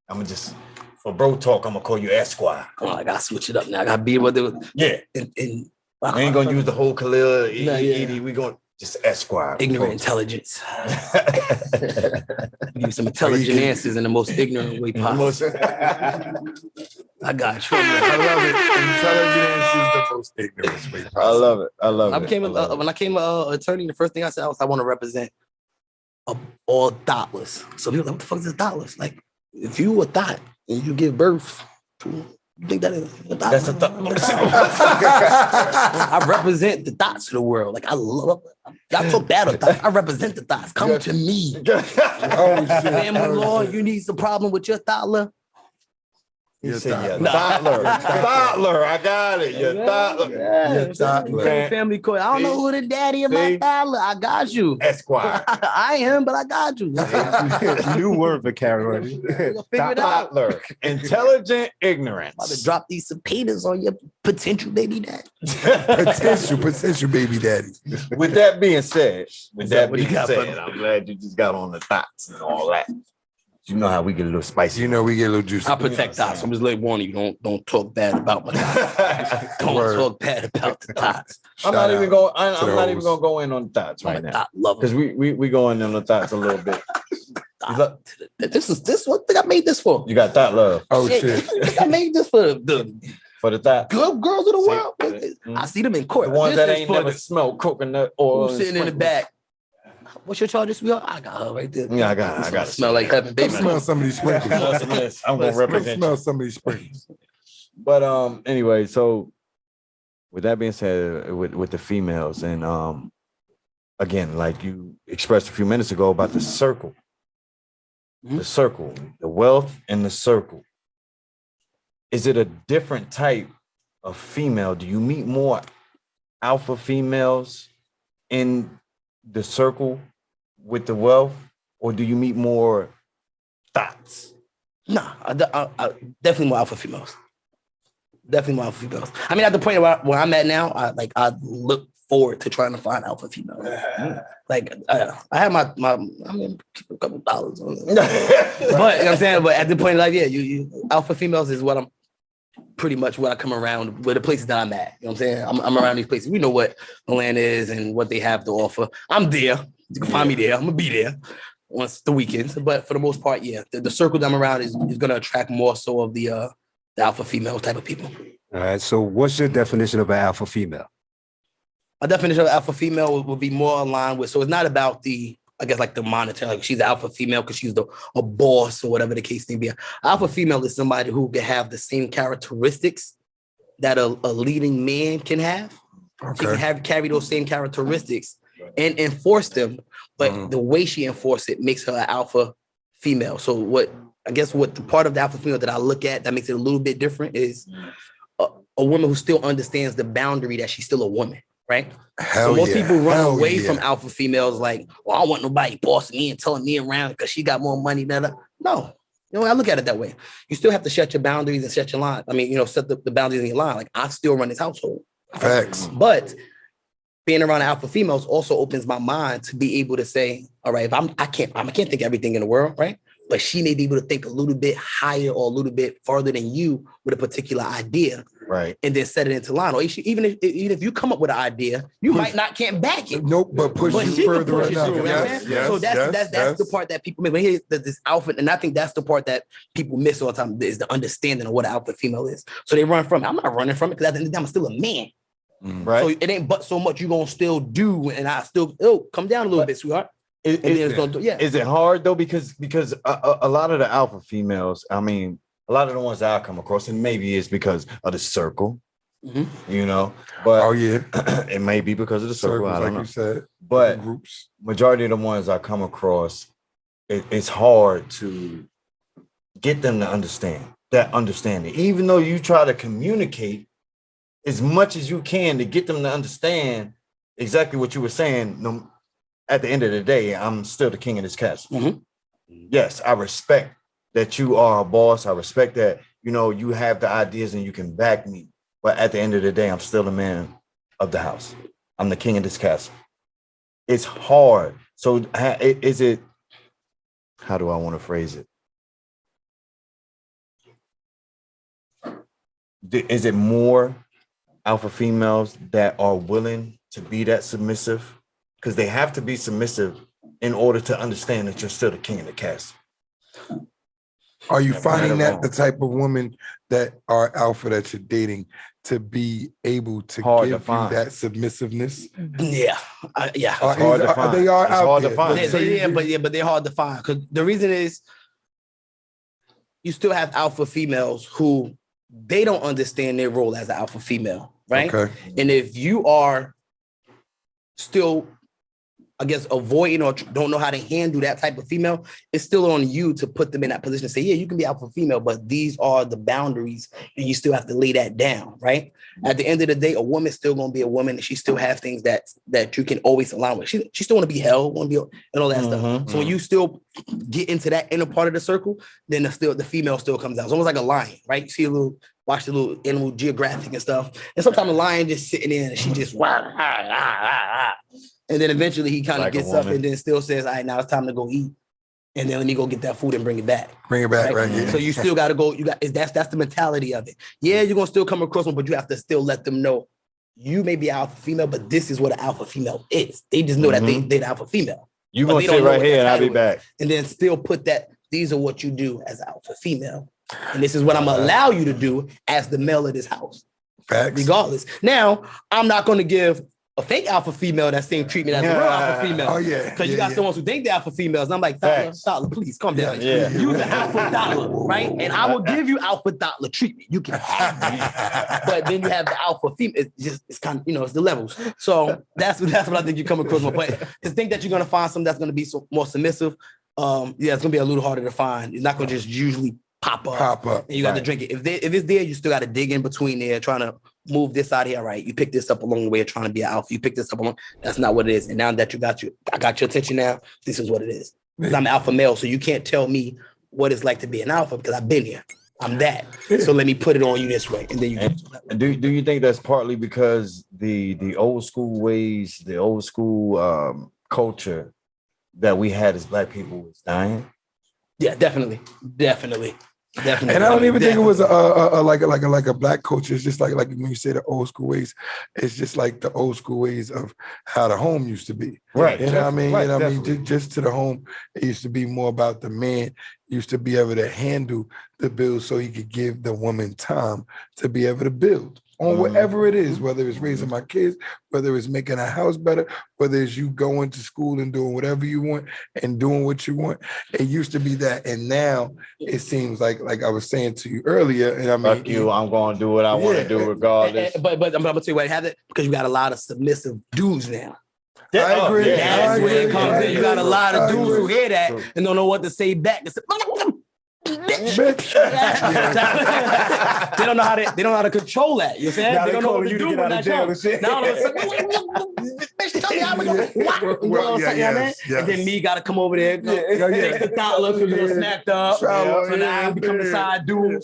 Speaker 1: I'm gonna just for Bro Talk. I'm gonna call you Esquire.
Speaker 3: Come on, I gotta switch it up now. I gotta be what they would.
Speaker 1: Yeah. We ain't gonna use the whole Khalil Eaddy. We gonna just Esquire.
Speaker 3: Ignorant intelligence. Give some intelligent answers in the most ignorant way possible. I got you.
Speaker 2: I love it. Intelligent answers the most ignorant way possible.
Speaker 1: I love it. I love it.
Speaker 3: When I came an attorney, the first thing I said was I want to represent all thoughtless. So people like, what the fuck is thoughtless? Like, if you a thought and you give birth to, you think that is a thought? That's a thought. I represent the thoughts of the world. Like, I love. Y'all talk bad of thoughts. I represent the thoughts. Come to me.
Speaker 2: Oh shit!
Speaker 3: Family law. You need some problem with your toddler.
Speaker 1: You said Thotler. I got it. Your Thotler.
Speaker 3: Family court. I don't know who the daddy of my toddler. I got you.
Speaker 1: Esquire.
Speaker 3: I am, but I got you.
Speaker 5: New word vocabulary.
Speaker 1: Thotler. Intelligent ignorance.
Speaker 3: I'm about to drop these subpoenas on your potential baby daddy.
Speaker 2: potential baby daddy.
Speaker 1: With that being said, I'm glad you just got on the thoughts and all that. You know how we get a little spicy.
Speaker 2: You know we get a little juicy.
Speaker 3: I protect thoughts. I'm just like warning you. Don't talk bad about my thoughts. Don't talk bad about the thoughts.
Speaker 1: I'm not even going to go in on thoughts right now. Because we going in on the thoughts a little bit.
Speaker 3: This what thing I made this for.
Speaker 1: You got thought love.
Speaker 2: Oh shit!
Speaker 3: I made this for the
Speaker 1: thought
Speaker 3: good girls of the world. I see them in court.
Speaker 1: The ones that ain't never smelled coconut oil.
Speaker 3: Who's sitting in the back? What's your charges, sweetheart? I got her right there.
Speaker 1: Yeah, I got it.
Speaker 3: Smell like heaven, baby.
Speaker 2: Smell some of these sprinkles.
Speaker 1: I'm gonna represent.
Speaker 2: Smell some of these sprinkles.
Speaker 1: But anyway, so with that being said, with the females, and again, like you expressed a few minutes ago about the circle. the circle, the wealth and the circle. Is it a different type of female? Do you meet more alpha females in the circle with the wealth, or do you meet more thoughts?
Speaker 3: Nah, I definitely more alpha females. Definitely more alpha females. I mean, at the point where I'm at now, I look forward to trying to find alpha females. Like I have my I mean, keep a couple dollars on it. But you know what I'm saying. But at the point of life, yeah, you alpha females is what I'm pretty much what I come around with the places that I'm at. You know what I'm saying? I'm around these places. We know what the land is and what they have to offer. I'm there. You can find me there. I'm gonna be there once the weekends. But for the most part, yeah, the circle that I'm around is gonna attract more so of the alpha female type of people.
Speaker 5: All right. So what's your definition of an alpha female?
Speaker 3: My definition of alpha female would be more aligned with, so it's not about the, I guess, like the monetary, like she's an alpha female because she's a boss or whatever the case may be. Alpha female is somebody who can have the same characteristics that a leading man can have. Okay. She can carry those same characteristics and enforce them, but the way she enforces it makes her an alpha female. So what the part of the alpha female that I look at that makes it a little bit different is a woman who still understands the boundary that she's still a woman. Right. So most people run away from alpha females like, well, I don't want nobody bossing me and telling me around because she got more money than her. No, I look at it that way. You still have to set your boundaries and set your line. I mean, set the boundaries in your line. Like I still run this household.
Speaker 2: Facts.
Speaker 3: But being around alpha females also opens my mind to be able to say, all right, if I can't think everything in the world, right? But she may be able to think a little bit higher or a little bit farther than you with a particular idea.
Speaker 1: Right.
Speaker 3: And then set it into line. Or even if you come up with an idea, you can't back it.
Speaker 2: Nope, but push you further enough.
Speaker 3: So that's the part that people miss. But here's this alpha, and I think that's the part that people miss all the time is the understanding of what an alpha female is. So they run from it. I'm not running from it because at the end of the day, I'm still a man.
Speaker 1: Right.
Speaker 3: So it ain't but so much you're gonna still do, and I still come down a little bit, sweetheart.
Speaker 1: Is it hard though? Because a lot of the alpha females, I mean, a lot of the ones that I come across, and maybe it's because of the circle, but it may be because of the circle. I don't know. You said, but groups, majority of the ones I come across, it's hard to get them to understand that understanding, even though you try to communicate as much as you can to get them to understand exactly what you were saying. No, at the end of the day, I'm still the king of this castle. Mm-hmm. Yes, I respect that you are a boss. I respect that, you have the ideas and you can back me. But at the end of the day, I'm still the man of the house. I'm the king of this castle. It's hard. So how do I want to phrase it? Is it more alpha females that are willing to be that submissive? Because they have to be submissive in order to understand that you're still the king of the castle.
Speaker 2: Are you finding that the type of woman that are alpha that you're dating to be able to give you that submissiveness?
Speaker 3: Yeah, yeah.
Speaker 2: It's hard to find. They are out there.
Speaker 3: But they're hard to find because the reason is you still have alpha females who they don't understand their role as an alpha female, right? Okay. And if you are still, I guess, avoiding or don't know how to handle that type of female, it's still on you to put them in that position. Say, yeah, you can be alpha female, but these are the boundaries and you still have to lay that down, right? At the end of the day, a woman's still going to be a woman and she still have things that you can always align with. She still want to be held, want to be and all that stuff. So when you still get into that inner part of the circle, then the female still comes out. It's almost like a lion, right? You see watch the little Animal Geographic and stuff. And sometimes a lion just sitting there and she just and then eventually he kind of gets up and then still says, all right, now it's time to go eat. And then let me go get that food and bring it back.
Speaker 2: Right here.
Speaker 3: So you still got to go. That's the mentality of it. Yeah, you're going to still come across them, but you have to still let them know you may be alpha female, but this is what an alpha female is. They just know that they're the alpha female.
Speaker 1: You're going to sit right here and I'll be back.
Speaker 3: And then still put that, these are what you do as alpha female. And this is what I'm going to allow you to do as the male of this house.
Speaker 2: Facts.
Speaker 3: Regardless. Now, I'm not going to give a fake alpha female that same treatment as a real alpha female.
Speaker 2: Oh, yeah.
Speaker 3: Because you got someone who think they're alpha females. And I'm like, Dollar, please calm down.
Speaker 1: Yeah.
Speaker 3: Use an alpha dollar, right? And I will give you alpha dollar treatment. You can have that. But then you have the alpha female. It's kind of, it's the levels. So that's what I think you come across. But to think that you're going to find something that's going to be more submissive, it's gonna be a little harder to find. It's not gonna just usually pop up. And you got to drink it. If it's there, you still got to dig in between there, trying to move this out here. All right, you pick this up along the way of trying to be an alpha. You pick this up along. That's not what it is. And now that I got your attention now. This is what it is. Because I'm an alpha male, so you can't tell me what it's like to be an alpha because I've been here. I'm that. So let me put it on you this way, and then you get to that.
Speaker 1: Do you think that's partly because the old school ways, the old school culture that we had as Black people was dying?
Speaker 3: Yeah, definitely. And
Speaker 2: I don't even think it was a Black culture. It's just like when you say the old school ways, it's just like the old school ways of how the home used to be.
Speaker 1: Right.
Speaker 2: You know what I mean?
Speaker 1: Right,
Speaker 2: you know what I mean? Just to the home, it used to be more about the man used to be able to handle the build so he could give the woman time to be able to build on whatever it is, whether it's raising my kids, whether it's making a house better, whether it's you going to school and doing whatever you want and doing what you want. It used to be that. And now it seems like I was saying to you earlier, and I mean,
Speaker 1: fuck you, I'm going to do what I want to do regardless.
Speaker 3: But I'm going to tell you why I have it, because you got a lot of submissive dudes now.
Speaker 2: I agree.
Speaker 3: That's where it comes in. You got a lot of dudes who hear that and don't know what to say back. They say, bitch. They don't know how to control that. You saying? They don't know what to do with that jail. Now all of a sudden, bitch, tell me how we go. What? And then me got to come over there, take the dollar because you're smacked up. So now I become the side dude.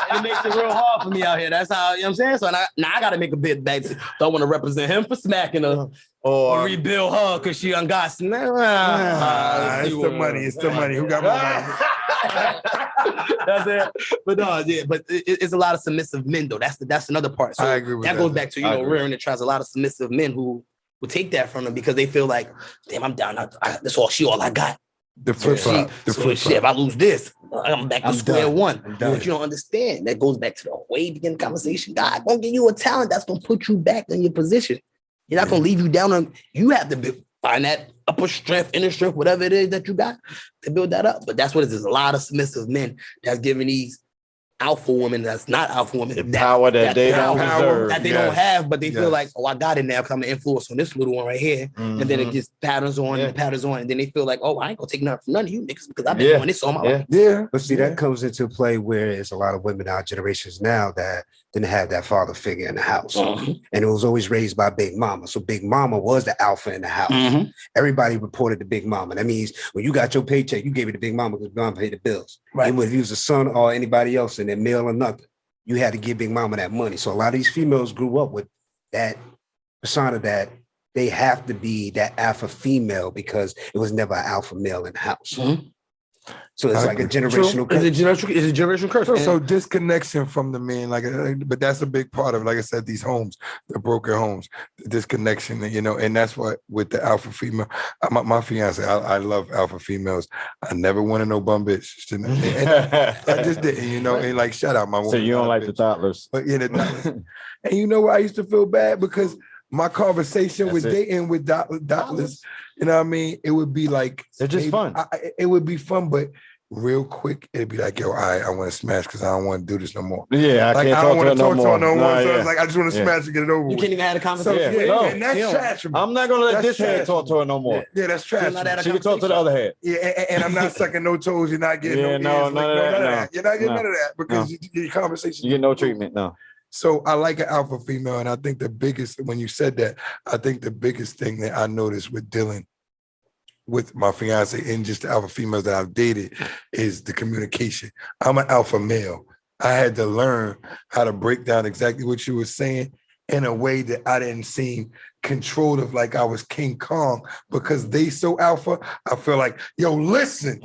Speaker 3: And it makes it real hard for me out here. That's how, you know what I'm saying? So now I got to make a bid back. So I want to represent him for smacking her or rebuild her because she ungot some.
Speaker 2: It's the money. Who got more money?
Speaker 3: That's it. But no, yeah, but it's a lot of submissive men though. That's another part. So
Speaker 2: I agree with
Speaker 3: that goes back to rearing the tribes. A lot of submissive men who will take that from them because they feel like, damn, I'm down. That's all I got.
Speaker 2: The flip side.
Speaker 3: If I lose this, I'm back to square one. But you don't understand. That goes back to the way beginning conversation. God gonna give you a talent that's gonna put you back in your position. You're not gonna leave you down. You have to find that upper strength, inner strength, whatever it is that you got to build that up. But that's what it is. There's a lot of submissive men that's giving these alpha women that's not alpha women
Speaker 1: the power that they don't deserve.
Speaker 3: That they don't have, but they feel like, oh, I got it now because I'm an influence on this little one right here. And then it gets patterns on and patterns on. And then they feel like, oh, I ain't gonna take nothing from none of you niggas because I've been doing this all my life.
Speaker 2: Yeah.
Speaker 5: But see, that comes into play where it's a lot of women our generations now that didn't have that father figure in the house. And it was always raised by Big Mama. So Big Mama was the alpha in the house. Everybody reported to Big Mama. That means when you got your paycheck, you gave it to Big Mama because Big Mama paid the bills. Right. And whether you was a son or anybody else in their male or nothing, you had to give Big Mama that money. So a lot of these females grew up with that persona that they have to be that alpha female because it was never an alpha male in the house. So it's like a generational curse.
Speaker 3: It's a generational curse.
Speaker 2: So disconnection from the men, but that's a big part of, like I said, these homes, the broken homes, the disconnection, and that's what with the alpha female. My fiance, I love alpha females. I never wanted no bum bitch. I just didn't, and shout out my woman.
Speaker 1: So you don't like the toddlers.
Speaker 2: But yeah, the toddlers. And you know what? I used to feel bad because my conversation with dating with toddlers, you know what I mean? It would be like
Speaker 1: they're just fun.
Speaker 2: It would be fun, but real quick, it'd be like, yo, I want to smash because I don't want to do this no more.
Speaker 1: Yeah, I can't talk to her no more.
Speaker 2: So it's like I just want to smash and get it over.
Speaker 3: You can't even have a conversation.
Speaker 2: So, and that's trash for me.
Speaker 1: I'm not gonna let this head talk to her no more.
Speaker 2: Yeah, that's trash.
Speaker 1: She can talk to the other head.
Speaker 2: Yeah, and I'm not sucking no toes. You're not getting
Speaker 1: none of that.
Speaker 2: You're not getting none of that because your conversation.
Speaker 1: You get no treatment, no.
Speaker 2: So I like an alpha female, and I think the biggest, when you said that, I think the biggest thing that I noticed with dealing with my fiance and just the alpha females that I've dated is the communication. I'm an alpha male. I had to learn how to break down exactly what you were saying in a way that I didn't seem controlled of like I was King Kong because they so alpha. I feel like, yo, listen,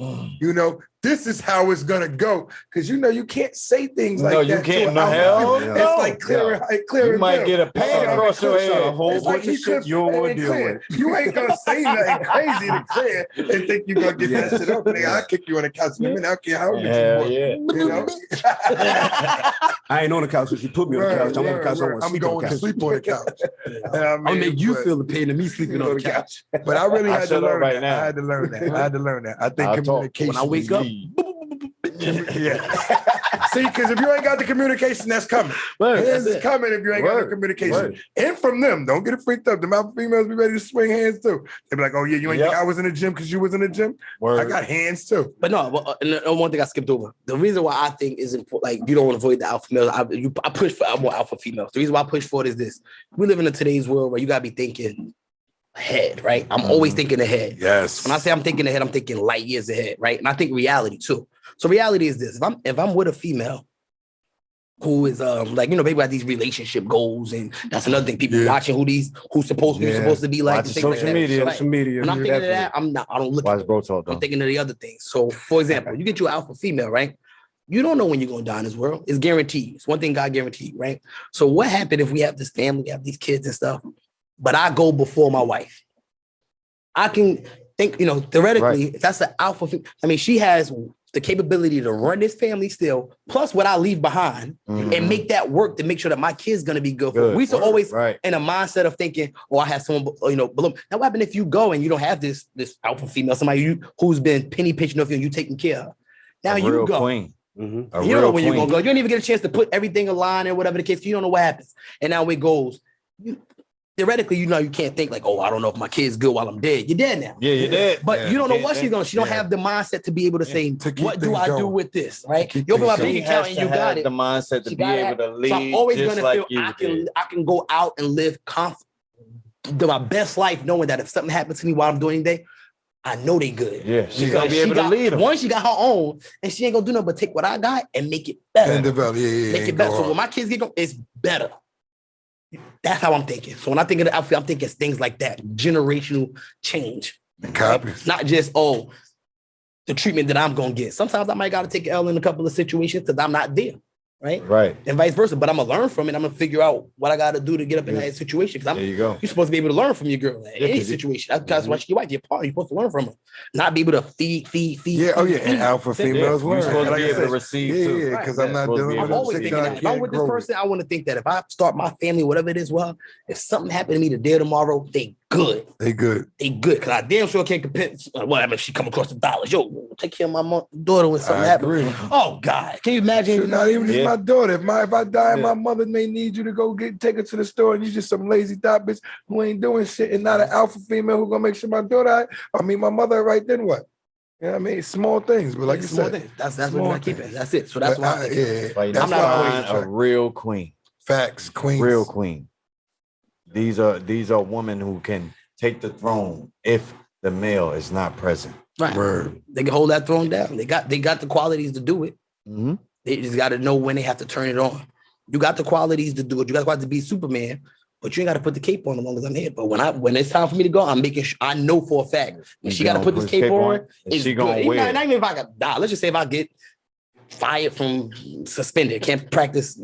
Speaker 2: this is how it's gonna go. Because you can't say things like that. No, you
Speaker 1: can't. No hell.
Speaker 2: It's like clear.
Speaker 1: You might get a pan across your head.
Speaker 5: A whole bunch of shit you don't want to deal with.
Speaker 2: You ain't gonna say nothing crazy to Clear and think you're gonna get that shit up. I'll kick you on the couch in a minute. I don't care how much
Speaker 5: I ain't on the couch if you put me on the couch. I'm on the couch.
Speaker 2: I'm going to sleep on the couch.
Speaker 3: I'm gonna make you feel the pain of me sleeping on the couch.
Speaker 2: But I really had to learn that. I had to learn that. I think communication.
Speaker 3: When I wake up,
Speaker 2: Yeah. See, because if you ain't got the communication, that's coming. Hands is coming if you ain't got the communication. And from them, don't get it freaked up. The alpha females be ready to swing hands too. They be like, oh yeah, you ain't think I was in the gym because you was in the gym? I got hands too.
Speaker 3: But no, one thing I skipped over. The reason why I think is important, like you don't want to avoid the alpha males. I push for more alpha females. The reason why I push for it is this. We live in today's world where you gotta be thinking ahead, right? I'm always thinking ahead.
Speaker 2: Yes.
Speaker 3: When I say I'm thinking ahead, I'm thinking light years ahead, right? And I think reality too. So reality is this: if I'm with a female who is like, you know, maybe got these relationship goals, and that's another thing. People watching who's supposed to be like
Speaker 1: social media.
Speaker 3: Social media. When I'm thinking of that, I don't look at
Speaker 1: Bro Talk,
Speaker 3: I'm thinking of the other things. So for example, you get you an alpha female, right? You don't know when you're gonna die in this world. It's guaranteed. It's one thing God guaranteed, right? So what happened if we have this family, we have these kids and stuff, but I go before my wife? I can think, you know, theoretically, if that's the alpha, I mean, she has the capability to run this family still, plus what I leave behind, and make that work to make sure that my kid's gonna be good. We used to always in a mindset of thinking, oh, I have someone, you know, below. Now what happens if you go and you don't have this alpha female, somebody who's been penny pinching off you and you taking care of her? Now you go.
Speaker 1: Queen.
Speaker 3: You don't know when you're gonna go. You don't even get a chance to put everything in line or whatever the case. You don't know what happens. And now it goes. Theoretically, you know, you can't think like, oh, I don't know if my kid's good while I'm dead. You're dead now.
Speaker 1: Yeah, you're dead.
Speaker 3: But you don't know what she's gonna. She don't have the mindset to be able to say, what do I do with this? Right? You open my bank account and you got it.
Speaker 1: The mindset to be able to lead.
Speaker 3: So I'm always gonna
Speaker 1: like
Speaker 3: feel I can go out and live my best life, knowing that if something happens to me while I'm doing anything, I know they good.
Speaker 1: Yeah, she's gonna be able to lead them.
Speaker 3: One, she got her own, and she ain't gonna do nothing but take what I got and make it better.
Speaker 2: And develop,
Speaker 3: make it better. So when my kids get going, it's better. That's how I'm thinking. So when I think of the outfit, I'm thinking things like that, generational change.
Speaker 2: Copies.
Speaker 3: Not just, the treatment that I'm gonna get. Sometimes I might gotta take an L in a couple of situations because I'm not there. Right. And vice versa. But I'm gonna learn from it. I'm gonna figure out what I gotta do to get up in that situation. Because
Speaker 1: there you go.
Speaker 3: You're supposed to be able to learn from your girl in any situation. That's why your wife, your partner, you're supposed to learn from her. Not be able to feed.
Speaker 2: Yeah, and alpha females learn.
Speaker 1: You're supposed to be able to receive too.
Speaker 2: Yeah, because I'm not dealing with
Speaker 3: I'm always thinking that. If I'm with this person, I want to think that if I start my family, whatever it is, well, if something happened to me today or tomorrow, they good.
Speaker 2: They good.
Speaker 3: Because I damn sure can't compare. What happens if she come across the dollars? Yo, take care of my daughter when something happens. Oh God, can you imagine?
Speaker 2: Sure, not even just my daughter. If I die, my mother may need you to go take her to the store, and you just some lazy thought bitch who ain't doing shit, and not an alpha female who gonna make sure my daughter, my mother, right? Then what? You know what I mean? Small things, but like you said,
Speaker 3: that's what I keep it. That's it. So that's why
Speaker 1: I'm not a real queen.
Speaker 2: Facts, queen,
Speaker 1: real queen. These are women who can take the throne if the male is not present.
Speaker 3: Right. Word. They can hold that throne down. They got the qualities to do it.
Speaker 1: Mm-hmm.
Speaker 3: They just got to know when they have to turn it on. You got the qualities to do it. You got the qualities to be Superman, but you ain't got to put the cape on as long as I'm here. But when it's time for me to go, I'm making sure I know for a fact when she got to put this cape on. Is she gonna wear? Not even if I got die. Let's just say if I get fired from suspended, can't practice,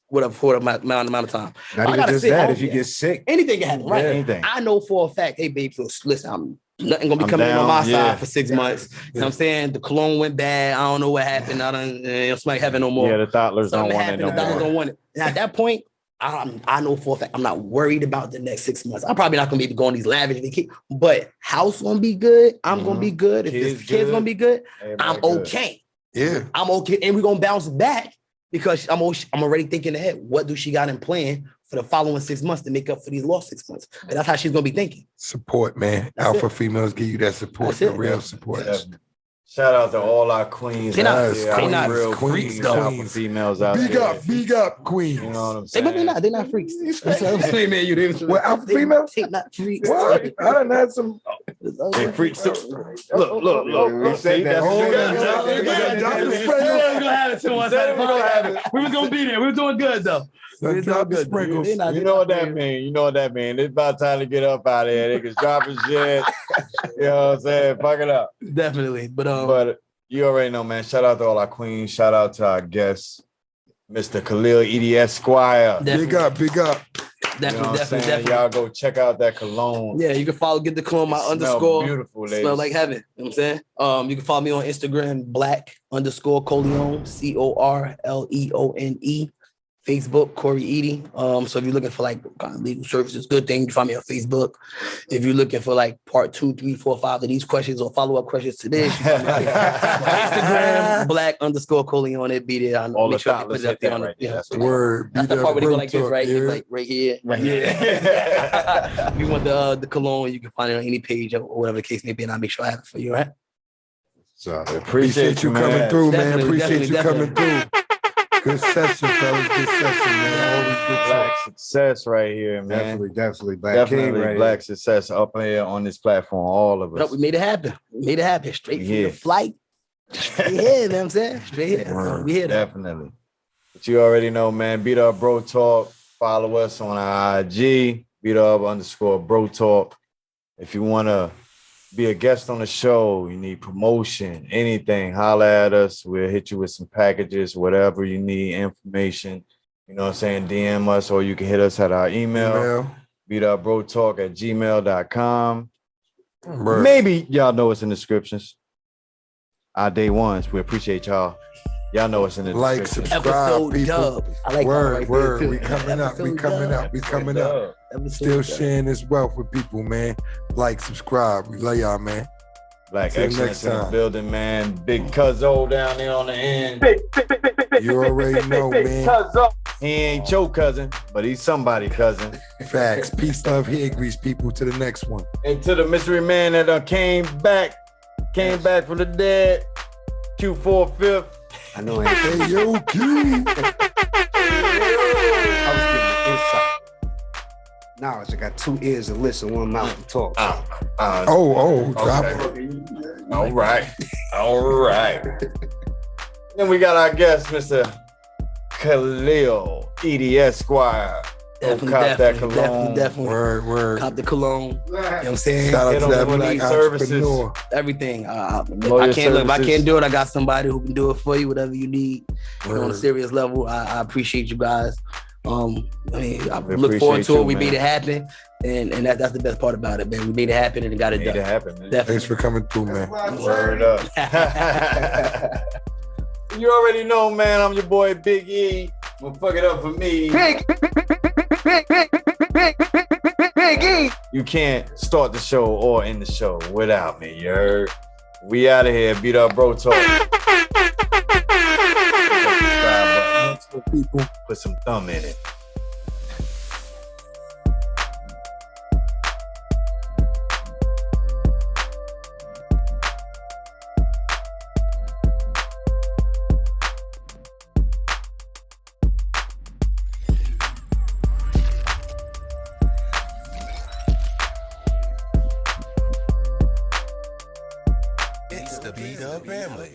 Speaker 3: whatever for the amount of time.
Speaker 5: Not even just that. If you get sick,
Speaker 3: anything can happen, right?
Speaker 1: Yeah, anything.
Speaker 3: I know for a fact. Hey, babe, so listen, nothing gonna be coming in on my side for 6 months. You know what I'm saying? The cologne went bad. I don't know what happened. I don't smell like heaven no more.
Speaker 1: Yeah, the Thottlers don't want it no
Speaker 3: more. The Thottlers don't want it. And at that point, I know for a fact I'm not worried about the next 6 months. I'm probably not gonna be able to go on these lavish vacations, but house gonna be good. I'm gonna be good. If this kid's gonna be good, I'm okay.
Speaker 2: Yeah,
Speaker 3: I'm okay, and we're gonna bounce back because I'm already thinking ahead. What do she got in plan for the following 6 months to make up for these lost 6 months? And that's how she's gonna be thinking.
Speaker 2: Support, man. Alpha females give you that support, the real support.
Speaker 1: Yeah. Shout out to all our queens.
Speaker 3: They're not
Speaker 1: real
Speaker 3: freaks, though.
Speaker 1: Alpha females out there.
Speaker 2: Big up, queens.
Speaker 1: You know what I'm saying?
Speaker 3: They're not freaks. That's what I'm saying, man.
Speaker 2: What, alpha females?
Speaker 3: They're not freaks.
Speaker 2: What? I done had some.
Speaker 1: They freaks too. Look.
Speaker 5: See, that's
Speaker 3: We was gonna be there. We were doing good though.
Speaker 2: You know
Speaker 1: what that mean? It's about time to get up out of here. Niggas dropping shit. You know what I'm saying? Fuck it up.
Speaker 3: Definitely.
Speaker 1: But you already know, man. Shout out to all our queens. Shout out to our guests, Mr. Khalil Eaddy Esquire.
Speaker 2: Big up.
Speaker 3: Definitely.
Speaker 1: Y'all go check out that cologne.
Speaker 3: Yeah, you can get the cologne, my underscore.
Speaker 1: Beautiful, ladies.
Speaker 3: Smell like heaven. You know what I'm saying? You can follow me on Instagram, black_Coleone, Corleone. Facebook, Corey Eaddy. So if you're looking for like kind of legal services, good thing, you find me on Facebook. If you're looking for like part 2, 3, 4, 5 of these questions or follow-up questions to this, you find me on Instagram, black_Coley on it. Be there. I'll
Speaker 1: All
Speaker 3: make
Speaker 1: the
Speaker 3: sure I
Speaker 1: thought,
Speaker 3: put
Speaker 1: let's
Speaker 3: it up
Speaker 1: hit
Speaker 3: there
Speaker 1: that
Speaker 3: on
Speaker 1: right
Speaker 3: the,
Speaker 1: there. That's
Speaker 2: Word.
Speaker 3: That's the part where they go like this, right?
Speaker 2: Yeah.
Speaker 3: Like right here. Right here.
Speaker 1: Yeah.
Speaker 3: If you want the cologne, you can find it on any page or whatever the case may be, and I'll make sure I have it for you, all right?
Speaker 5: So
Speaker 2: Appreciate you coming
Speaker 1: man.
Speaker 2: through, man.
Speaker 3: Definitely,
Speaker 2: Appreciate you
Speaker 3: definitely,
Speaker 2: coming through. Good session, fellas. Good session, man. Always good
Speaker 1: Black
Speaker 2: talk.
Speaker 1: success right here, man.
Speaker 5: definitely Black
Speaker 1: Definitely
Speaker 5: King right
Speaker 1: black
Speaker 5: here.
Speaker 1: success up here on this platform, all of
Speaker 3: But
Speaker 1: us.
Speaker 3: we made it happen. We made it happen. Straight from
Speaker 1: Yeah.
Speaker 3: the flight. Straight here, you know what I'm saying? Straight here.
Speaker 2: Word.
Speaker 3: We here. though.
Speaker 1: Definitely. But you already know, man. B Dubb Bro Talk. Follow us on our IG, B_Bro Talk. If you want to be a guest on the show, you need promotion, anything, holla at us. We'll hit you with some packages, whatever you need, information. You know what I'm saying? DM us, or you can hit us at our email. BDubbBroTalk@gmail.com.
Speaker 2: Word.
Speaker 1: Maybe y'all know us in the descriptions. Our day ones. We appreciate y'all. Y'all know us in the
Speaker 2: Like,
Speaker 1: descriptions.
Speaker 2: subscribe,
Speaker 3: Episode
Speaker 2: people.
Speaker 3: dub. I like
Speaker 2: Word,
Speaker 3: that right
Speaker 2: word.
Speaker 3: there,
Speaker 2: We
Speaker 3: too.
Speaker 2: coming up. We
Speaker 3: Episode
Speaker 2: coming
Speaker 3: dub.
Speaker 2: up. We coming up.
Speaker 3: Episode
Speaker 2: Still
Speaker 3: dub.
Speaker 2: sharing this wealth with people, man. Like, subscribe. We love y'all, man.
Speaker 1: Black
Speaker 2: Till
Speaker 1: excellence
Speaker 2: next
Speaker 1: in the
Speaker 2: time.
Speaker 1: building, man. Big Cuzzo down there on the end.
Speaker 2: You already know, man.
Speaker 1: He ain't your cousin, but he's somebody cousin.
Speaker 2: Facts. Peace, love, hair grease, people. To the next one.
Speaker 1: And to the mystery man that came back from the dead. Q4 5th.
Speaker 5: I know
Speaker 2: Hey, yo, Q.
Speaker 5: I was getting insight. Knowledge. I got 2 ears to listen, 1 mouth to talk.
Speaker 2: Drop it.
Speaker 1: All right. Then we got our guest, Mr. Khalil Eaddy Esquire.
Speaker 3: Definitely.
Speaker 2: Word.
Speaker 3: Cop the cologne. You know what I'm saying?
Speaker 2: Shout out
Speaker 1: Get
Speaker 2: to
Speaker 1: on
Speaker 2: that
Speaker 1: one of
Speaker 2: black
Speaker 1: these services.
Speaker 2: entrepreneur.
Speaker 3: Everything. If
Speaker 1: Lawyer
Speaker 3: I can't look. If I
Speaker 1: services.
Speaker 3: can't do it, I got somebody who can do it for you. Whatever you need. You know, on a
Speaker 2: Word.
Speaker 3: serious level, I appreciate you guys. I look
Speaker 1: appreciate
Speaker 3: forward to
Speaker 1: you,
Speaker 3: it. We
Speaker 1: man.
Speaker 3: made it happen, and that's the best part about it, man. We made it happen and got it
Speaker 1: Made
Speaker 3: done.
Speaker 1: it happen, man.
Speaker 3: Definitely.
Speaker 2: Thanks for coming through, man.
Speaker 1: Word up. You already know, man. I'm your boy Big E. Well, fuck it up for me. You can't start the show or end the show without me, you heard? We out of here. B Dubb Bro Talk. Subscribe button.
Speaker 2: People.
Speaker 1: Put some thumb in it.
Speaker 6: It's the B Dubb family.